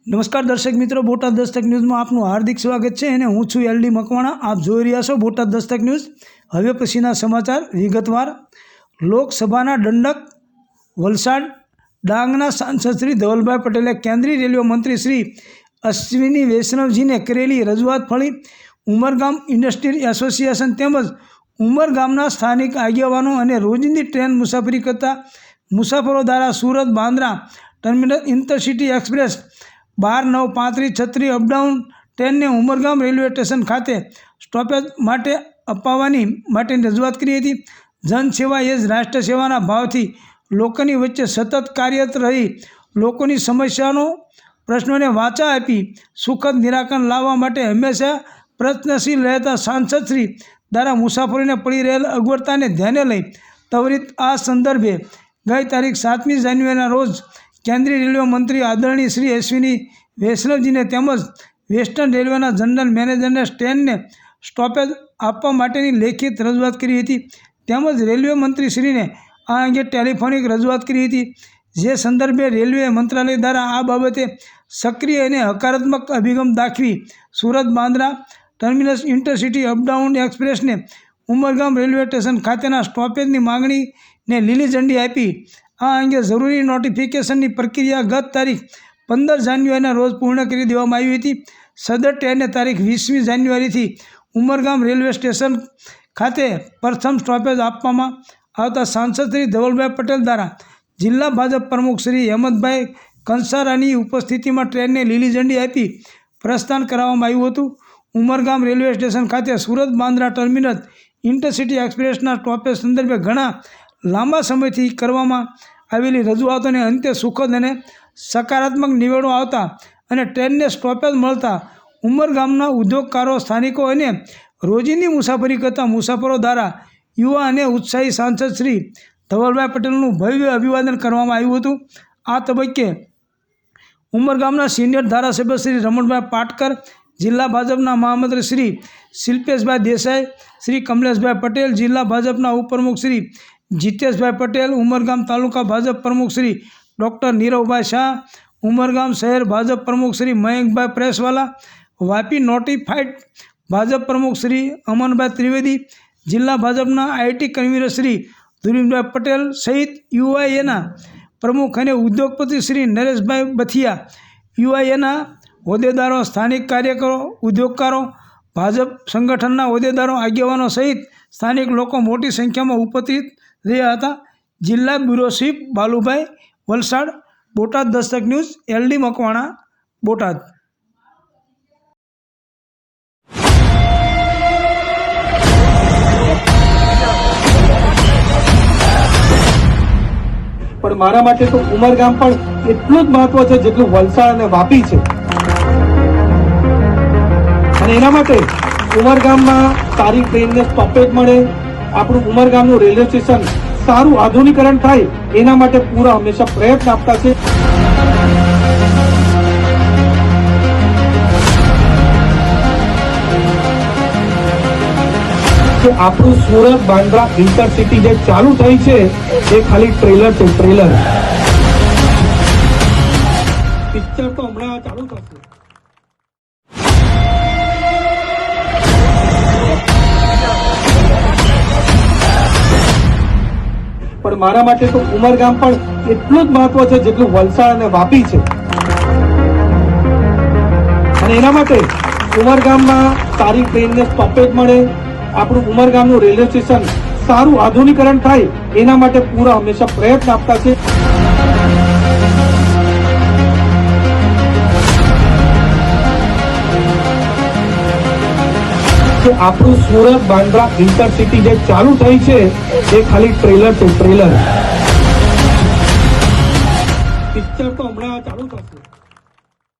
નમસ્કાર દર્શક મિત્રો, બોટાદ દસ્તક ન્યૂઝમાં આપનું હાર્દિક સ્વાગત છે અને હું છું એલડી મકવાણા। આપ જોઈ રહ્યા છો બોટાદ દસ્તક ન્યૂઝ। હવે પછીના સમાચાર વિગતવાર। લોકસભાના દંડક વલસાડ ડાંગના સાંસદ શ્રી ધવલભાઈ પટેલે કેન્દ્રીય રેલવે મંત્રી શ્રી અશ્વિની વૈષ્ણવજીને કરેલી રજૂઆત ફળી ઉમરગામ ઇન્ડસ્ટ્રીયલ એસોસિએશન તેમજ ઉમરગામના સ્થાનિક આગેવાનો અને રોજિંદી ટ્રેન મુસાફરી કરતા મુસાફરો દ્વારા Surat Bandra terminal intercity express 12-9-35-36 up down ટ્રેનને ઉમરગામ રેલવે સ્ટેશન ખાતે સ્ટોપેજ માટે અપાવવાની માટેની રજૂઆત કરી હતી। જનસેવા એ જ રાષ્ટ્ર સેવાના ભાવથી લોકોની વચ્ચે સતત કાર્યરત રહી લોકોની સમસ્યાનો પ્રશ્નોને વાચા આપી સુખદ નિરાકરણ લાવવા માટે હંમેશા પ્રયત્નશીલ રહેતા સાંસદ શ્રી દ્વારા મુસાફરોને પડી રહેલ અગવડતાને ધ્યાને લઈ ત્વરિત આ સંદર્ભે ગઈ તારીખ 7મી જાન્યુઆરીના રોજ કેન્દ્રીય રેલવે મંત્રી આદરણીય શ્રી અશ્વિની વૈષ્ણવજીને તેમજ વેસ્ટર્ન રેલવેના જનરલ મેનેજરને ટ્રેનને સ્ટોપેજ આપવા માટેની લેખિત રજૂઆત કરી હતી તેમજ રેલવે મંત્રીશ્રીને આ અંગે ટેલિફોનિક રજૂઆત કરી હતી। જે સંદર્ભે રેલવે મંત્રાલય દ્વારા આ બાબતે સક્રિય અને હકારાત્મક અભિગમ દાખવી Surat Bandra terminus intercity up down એક્સપ્રેસને ઉમરગામ રેલવે સ્ટેશન ખાતેના સ્ટોપેજની માંગણીને લીલી ઝંડી આપી આ અંગે જરૂરી નોટિફિકેશનની પ્રક્રિયા ગત તારીખ 15 જાન્યુઆરીના રોજ પૂર્ણ કરી દેવામાં આવી હતી। સદર ટ્રેનને તારીખ 20મી જાન્યુઆરીથી ઉમરગામ રેલવે સ્ટેશન ખાતે પ્રથમ સ્ટોપેજ આપવામાં આવતા સાંસદ શ્રી ધવલભાઈ પટેલ દ્વારા જિલ્લા ભાજપ પ્રમુખ શ્રી હેમંતભાઈ કંસારાની ઉપસ્થિતિમાં ટ્રેનને લીલી ઝંડી આપી પ્રસ્થાન કરાવવામાં આવ્યું હતું। ઉમરગામ રેલવે સ્ટેશન ખાતે સુરત બાંદ્રા ટર્મિનસ ઇન્ટરસિટી એક્સપ્રેસના સ્ટોપેજ સંદર્ભે ઘણા લાંબા સમયથી કરવામાં આવેલી રજૂઆતોને અંતે સુખદ અને સકારાત્મક નિવેડો આવતા અને ટ્રેનને સ્ટોપેજ મળતા ઉમરગામના ઉદ્યોગકારો સ્થાનિકો અને રોજિંદી મુસાફરી કરતા મુસાફરો દ્વારા યુવા અને ઉત્સાહી સાંસદ શ્રી ધવલભાઈ પટેલનું ભવ્ય અભિવાદન કરવામાં આવ્યું હતું। આ તબક્કે ઉમરગામના સિનિયર ધારાસભ્ય શ્રી રમણભાઈ પાટકર, જિલ્લા ભાજપના મહામંત્રી શ્રી શિલ્પેશભાઈ દેસાઈ, શ્રી કમલેશભાઈ પટેલ, જિલ્લા ભાજપના ઉપપ્રમુખ શ્રી જીતેશભાઈ પટેલ, ઉમરગામ તાલુકા ભાજપ પ્રમુખ શ્રી ડૉક્ટર નીરવભાઈ શાહ, ઉમરગામ શહેર ભાજપ પ્રમુખ શ્રી મયંકભાઈ પ્રેસવાલા, વાપી નોટિફાઈડ ભાજપ પ્રમુખ શ્રી અમનભાઈ ત્રિવેદી, જિલ્લા ભાજપના આઈટી કન્વીનર શ્રી ધુરીનભાઈ પટેલ સહિત યુઆઈએના પ્રમુખ અને ઉદ્યોગપતિ શ્રી નરેશભાઈ બથિયા, યુઆઈએના હોદ્દેદારો, સ્થાનિક કાર્યકરો, ઉદ્યોગકારો, ભાજપ સંગઠનના હોદ્દેદારો, આગેવાનો સહિત સ્થાનિક લોકો મોટી સંખ્યામાં ઉપસ્થિત રહ્યા હતા। જિલ્લા bureau chief Balubhai, Valsad. Botad Dastak news, LD Makwana, Botad. પણ મારા માટે તો ઉમરગામ પણ એટલું જ મહત્વ છે જેટલું વલસાડ અને વાપી છે અને એના માટે ઉમરગામમાં સારી ટ્રેનને સ્ટોપેજ મળે, આપણું ઉમરગામનું રેલવે સ્ટેશન સારું આધુનિકરણ થાય એના માટે પૂરા હંમેશા પ્રયત્ન આપતા છે। કે આપણું સુરત બાંદ્રા ઇન્ટરસિટી જે ચાલુ થઈ છે એ ખાલી ટ્રેલર છે, ટ્રેલર પિક્ચર તો હમણાં ચાલુ થશે। પણ મારા માટે તો ઉમરગામ પણ એટલું જ મહત્વ છે જેટલું વલસાડ અને વાપી છે અને એના માટે ઉમરગામમાં સારી ટ્રેનને સ્ટોપેજ મળે, આપણું ઉમરગામનું રેલવે સ્ટેશન સારું આધુનિકરણ થાય એના માટે પૂરા હંમેશા પ્રયત્ન આપતા છે। કે આપણું સુરત બાંદ્રા ઇન્ટરસિટી જે ચાલુ થઈ છે એ ખાલી ટ્રેલર છે, ટ્રેલર પિક્ચર તો હમણાં ચાલુ